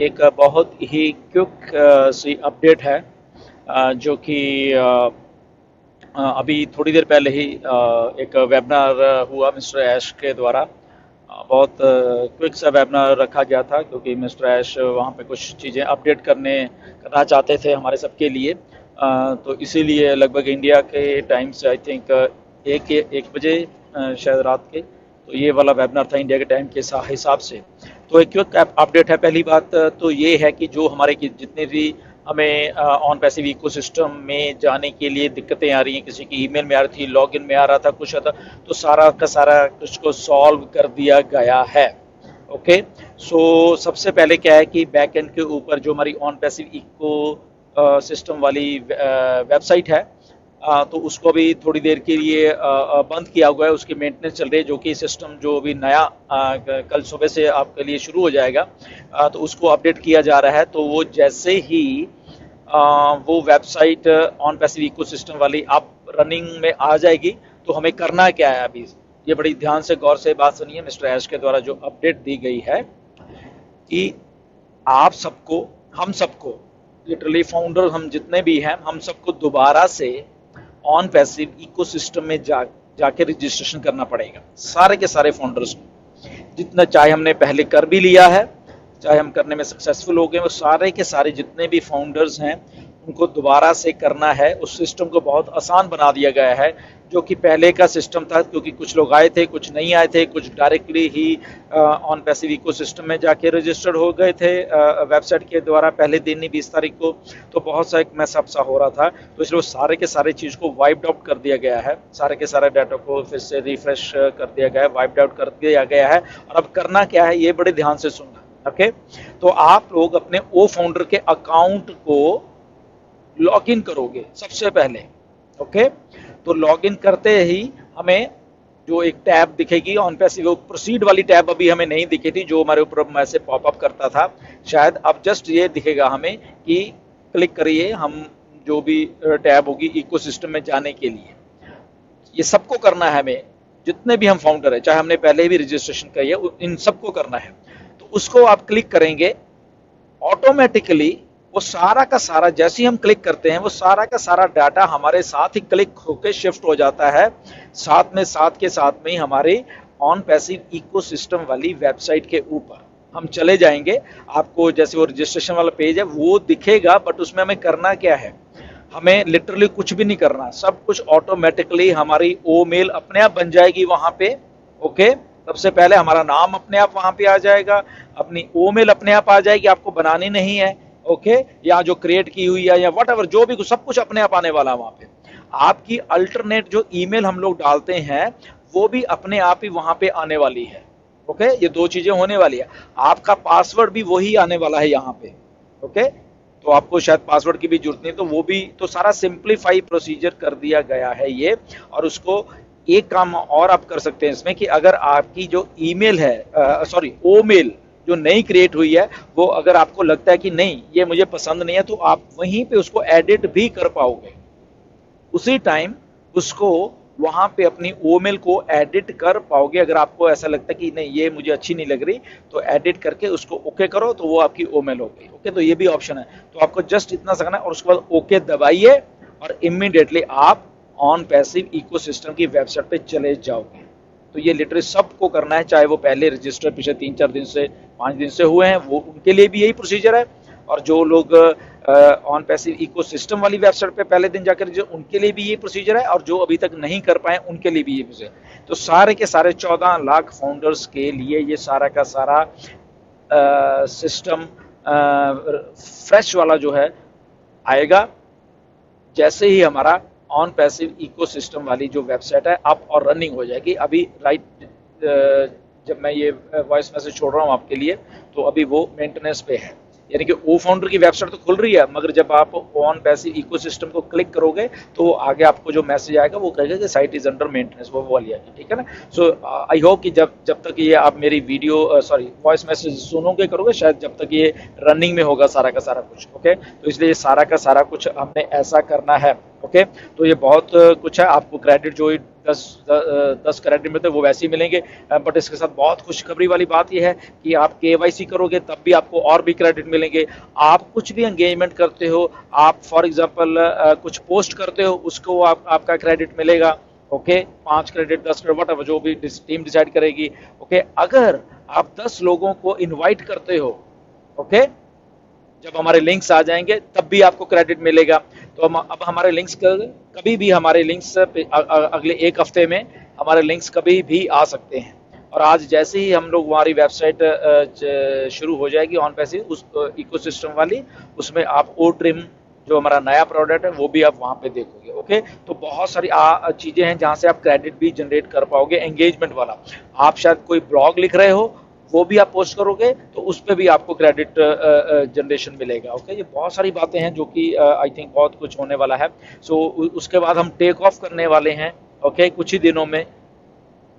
एक बहुत ही क्विक सी अपडेट है जो कि अभी थोड़ी देर पहले ही एक वेबिनार हुआ मिस्टर ऐश के द्वारा। बहुत क्विक सा वेबिनार रखा गया था क्योंकि मिस्टर ऐश वहाँ पे कुछ चीज़ें अपडेट करना चाहते थे हमारे सबके लिए। तो इसीलिए लगभग इंडिया के टाइम से आई थिंक एक बजे शायद रात के, तो ये वाला वेबिनार था इंडिया के टाइम के हिसाब से। तो एक क्विक अपडेट है। पहली बात तो ये है कि जो हमारे की जितने भी हमें ऑन पैसिव इकोसिस्टम में जाने के लिए दिक्कतें आ रही हैं, किसी की ईमेल में आ रही थी, लॉगिन में आ रहा था, कुछ आता, तो सारा का सारा कुछ को सॉल्व कर दिया गया है। ओके, सो सबसे पहले क्या है कि बैक एंड के ऊपर जो हमारी ऑन पैसिव इको सिस्टम वाली वेबसाइट है, तो उसको भी थोड़ी देर के लिए बंद किया हुआ है। उसकी मेंटेनेंस चल रही है, जो कि सिस्टम जो अभी नया कल सुबह से आपके लिए शुरू हो जाएगा, तो उसको अपडेट किया जा रहा है। तो वो जैसे ही वो वेबसाइट ऑन पैसिव इकोसिस्टम वाली आप रनिंग में आ जाएगी, तो हमें करना क्या है अभी, ये बड़ी ध्यान से गौर से बात सुनिए। मिस्टर ऐश के द्वारा जो अपडेट दी गई है कि आप सबको, हम सबको, लिटरली फाउंडर हम जितने भी हैं, हम सबको दोबारा से ऑन पैसिव इकोसिस्टम में जाके रजिस्ट्रेशन करना पड़ेगा, सारे के सारे फाउंडर्स को। जितना चाहे हमने पहले कर भी लिया है, चाहे हम करने में सक्सेसफुल हो गए, वो सारे के सारे जितने भी फाउंडर्स हैं उनको दोबारा से करना है। उस सिस्टम को बहुत आसान बना दिया गया है, जो कि पहले का सिस्टम था, क्योंकि कुछ लोग आए थे, कुछ नहीं आए थे, कुछ directly he on passive ecosystem में जाके रजिस्टर्ड हो गए थे वेबसाइट के द्वारा पहले दिन ही 20 तारीख को। तो बहुत सा एक मैसअप सा हो रहा था, तो इसलिए वो सारे के सारे चीज़ को वाइप्ड आउट कर दिया गया है, सारे के सारे डाटा को फिर से रिफ्रेश कर दिया गया है, वाइप्ड आउट कर दिया गया है। और अब करना क्या है, ये बड़े ध्यान से सुनना। ओके, तो आप लोग अपने ओ फाउंडर के अकाउंट को लॉग इन करोगे सबसे पहले। ओके, तो लॉग इन करते ही हमें जो एक टैब दिखेगी ऑन पैसिव, प्रोसीड वाली टैब अभी हमें नहीं दिखी थी, जो हमारे ऊपर मैसेज पॉपअप करता था, शायद अब जस्ट ये दिखेगा हमें कि क्लिक करिए हम जो भी टैब होगी इकोसिस्टम में जाने के लिए। ये सबको करना है हमें, जितने भी हम फाउंडर है, चाहे हमने पहले भी रजिस्ट्रेशन किया है, इन सबको करना है। तो उसको आप क्लिक करेंगे, ऑटोमेटिकली वो सारा का सारा, जैसे ही हम क्लिक करते हैं, वो सारा का सारा डाटा हमारे साथ ही क्लिक होकर शिफ्ट हो जाता है, साथ में ही हमारे ऑन पैसिव इकोसिस्टम वाली वेबसाइट के ऊपर हम चले जाएंगे। आपको जैसे वो रजिस्ट्रेशन वाला पेज है वो दिखेगा, बट उसमें हमें करना क्या है, हमें लिटरली कुछ भी नहीं करना, सब कुछ ऑटोमेटिकली हमारी ओ मेल अपने आप बन जाएगी वहां पे। ओके, सबसे पहले हमारा नाम अपने आप वहां पे आ जाएगा, अपनी ओ मेल अपने आप आ जाएगी, आपको बनानी नहीं है। ओके, या जो क्रिएट की हुई है या वट एवर, जो भी सब कुछ अपने आप आने वाला है वहां पे। आपकी अल्टरनेट जो ईमेल हम लोग डालते हैं वो भी अपने आप ही वहां पे आने वाली है। ओके, ये दो चीजें होने वाली है। आपका पासवर्ड भी वही आने वाला है यहाँ पे। ओके, तो आपको शायद पासवर्ड की भी जरूरत नहीं, तो वो भी, तो सारा सिंप्लीफाई प्रोसीजर कर दिया गया है ये। और उसको एक काम और आप कर सकते हैं इसमें कि अगर आपकी जो ईमेल है, सॉरी ओ मेल जो नई क्रिएट हुई है, वो अगर आपको लगता है कि नहीं ये मुझे पसंद नहीं है, तो आप वहीं पे उसको एडिट भी कर पाओगे उसी टाइम। उसको वहां पे अपनी ओमेल को एडिट कर पाओगे। अगर आपको ऐसा लगता है कि नहीं ये मुझे अच्छी नहीं लग रही, तो एडिट करके उसको ओके करो, तो वो आपकी ओमेल हो गई। ओके, तो ये भी ऑप्शन है। तो आपको जस्ट इतना सा करना है और उसके बाद ओके दबाइए और इमीडिएटली आप ऑन पैसिव इकोसिस्टम की वेबसाइट पे चले जाओगे। तो ये लिटरली सबको करना है, चाहे वो पहले रजिस्टर पिछले 3-4 दिन से 5 दिन से हुए हैं, वो उनके लिए भी यही प्रोसीजर है। और जो लोग ऑन पैसिव इकोसिस्टम वाली वेबसाइट पे पहले दिन जाकर उनके लिए भी ये प्रोसीजर है, और जो अभी तक नहीं कर पाए उनके लिए भी ये प्रोसीजर। तो सारे के सारे 14 लाख फाउंडर्स के लिए ये सारा का सारा सिस्टम फ्रेश वाला जो है आएगा, जैसे ही हमारा ऑन पैसिव इकोसिस्टम वाली जो वेबसाइट है अप और रनिंग हो जाएगी। अभी जब मैं ये वॉइस मैसेज छोड़ रहा हूँ आपके लिए, तो अभी वो मेंटेनेंस पे है, यानी कि ओ फाउंडर की वेबसाइट तो खुल रही है, मगर जब आप ऑन पैसिव इकोसिस्टम को क्लिक करोगे तो आगे आपको जो मैसेज आएगा वो कहेगा कि साइट इज अंडर मेंटेनेंस, वो वाली आएगी। ठीक है ना। सो आई होप कि जब तक ये आप मेरी वीडियो सॉरी वॉइस मैसेज सुनोगे करोगे, शायद जब तक ये रनिंग में होगा सारा का सारा कुछ। ओके, तो इसलिए सारा का सारा कुछ हमने ऐसा करना है। ओके, तो ये बहुत कुछ है। आपको क्रेडिट जो ही 10 क्रेडिट मिलते हैं वो वैसे ही मिलेंगे, बट इसके साथ बहुत खुशखबरी वाली बात ये है कि आप केवाईसी करोगे तब भी आपको और भी क्रेडिट मिलेंगे। आप कुछ भी एंगेजमेंट करते हो, आप फॉर एग्जांपल कुछ पोस्ट करते हो, उसको आपका क्रेडिट मिलेगा। ओके, 5 क्रेडिट, 10 क्रेडिट, वट जो भी टीम डिसाइड करेगी। ओके, अगर आप 10 लोगों को इन्वाइट करते हो, ओके, जब हमारे लिंक्स आ जाएंगे तब भी आपको क्रेडिट मिलेगा। तो अब हमारे लिंक्स कभी भी हमारे लिंक्स अगले 1 हफ्ते में हमारे लिंक्स कभी भी आ सकते हैं। और आज जैसे ही हम लोग हमारी वेबसाइट शुरू हो जाएगी ऑन पैसिव उस इकोसिस्टम वाली, उसमें आप ओ ट्रिम जो हमारा नया प्रोडक्ट है वो भी आप वहाँ पे देखोगे। ओके, तो बहुत सारी चीज़ें हैं जहाँ से आप क्रेडिट भी जनरेट कर पाओगे एंगेजमेंट वाला। आप शायद कोई ब्लॉग लिख रहे हो, वो भी आप पोस्ट करोगे तो उस पे भी आपको क्रेडिट जनरेशन मिलेगा। ओके, ये बहुत सारी बातें हैं जो कि आई थिंक बहुत कुछ होने वाला है। सो उसके बाद हम टेक ऑफ करने वाले हैं। ओके, कुछ ही दिनों में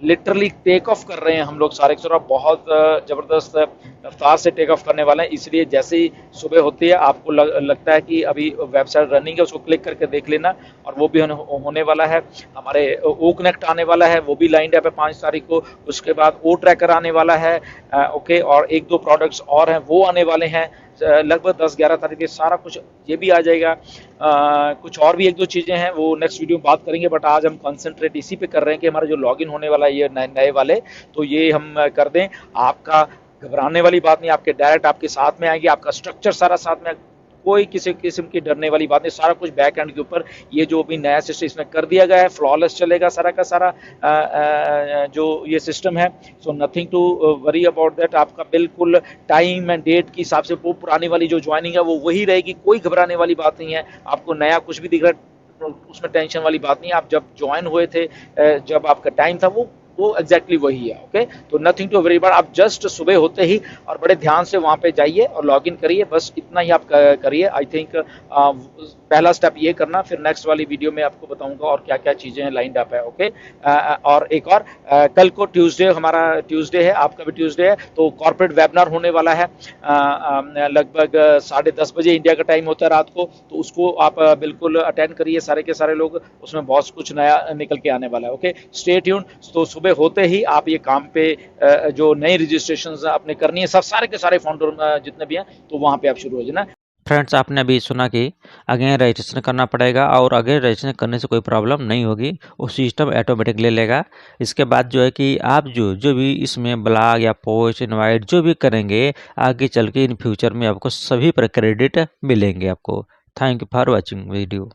लिटरली टेक ऑफ कर रहे हैं हम लोग सारे के सारे, बहुत ज़बरदस्त रफ्तार से टेक ऑफ करने वाले हैं। इसलिए जैसे ही सुबह होती है आपको लगता है कि अभी वेबसाइट रनिंग है, उसको क्लिक करके देख लेना, और वो भी होने वाला है। हमारे ओ कनेक्ट आने वाला है, वो भी लाइंड अप है 5 तारीख को। उसके बाद ओ ट्रैकर आने वाला है। ओके, और 1-2 प्रोडक्ट्स और हैं वो आने वाले हैं लगभग 10-11 तारीख के, सारा कुछ ये भी आ जाएगा। कुछ और भी 1-2 चीज़ें हैं वो नेक्स्ट वीडियो में बात करेंगे, बट आज हम कंसंट्रेट इसी पे कर रहे हैं कि हमारा जो लॉगिन होने वाला है ये नए वाले, तो ये हम कर दें। आपका घबराने वाली बात नहीं, आपके डायरेक्ट आपके साथ में आएंगे, आपका स्ट्रक्चर सारा साथ में, कोई किसी किस्म की डरने वाली बात नहीं। सारा कुछ बैक एंड के ऊपर ये जो भी नया सिस्टम इसमें कर दिया गया है, फ्लॉलेस चलेगा सारा का सारा जो ये सिस्टम है। So nothing to worry about that. आपका बिल्कुल टाइम एंड डेट के हिसाब से वो पुरानी वाली जो ज्वाइनिंग है वो वही रहेगी, कोई घबराने वाली बात नहीं है। आपको नया कुछ भी दिख रहा है उसमें टेंशन वाली बात नहीं है। आप जब ज्वाइन हुए थे, जब आपका टाइम था वो एग्जैक्टली वही है। ओके, तो नथिंग टू वरी अबाउट। आप जस्ट सुबह होते ही और बड़े ध्यान से वहाँ पे जाइए और लॉगिन करिए, बस इतना ही आप करिए। आई थिंक पहला स्टेप ये करना, फिर नेक्स्ट वाली वीडियो में आपको बताऊंगा और क्या क्या चीज़ें हैं लाइंड अप है। ओके, और एक और कल को हमारा ट्यूसडे है, आपका भी ट्यूसडे है, तो कॉर्पोरेट वेबिनार होने वाला है लगभग 10:30 बजे इंडिया का टाइम होता है रात को। तो उसको आप बिल्कुल अटेंड करिए सारे के सारे लोग, उसमें बहुत कुछ नया निकल के आने वाला है। Okay, stay tune. तो सुबह होते ही आप ये काम पे जो नई रजिस्ट्रेशन आपने करनी है, सब सारे के सारे फाउंडर जितने भी हैं, तो वहाँ पे आप शुरू हो जाना। फ्रेंड्स, आपने अभी सुना कि अगेन रजिस्ट्रेशन करना पड़ेगा, और अगेन रजिस्ट्रेशन करने से कोई प्रॉब्लम नहीं होगी, वो सिस्टम ऑटोमेटिक ले लेगा। इसके बाद जो है कि आप जो भी इसमें ब्लॉग या पोस्ट इनवाइट जो भी करेंगे, आगे चल के इन फ्यूचर में आपको सभी पर क्रेडिट मिलेंगे आपको। Thank you for watching video.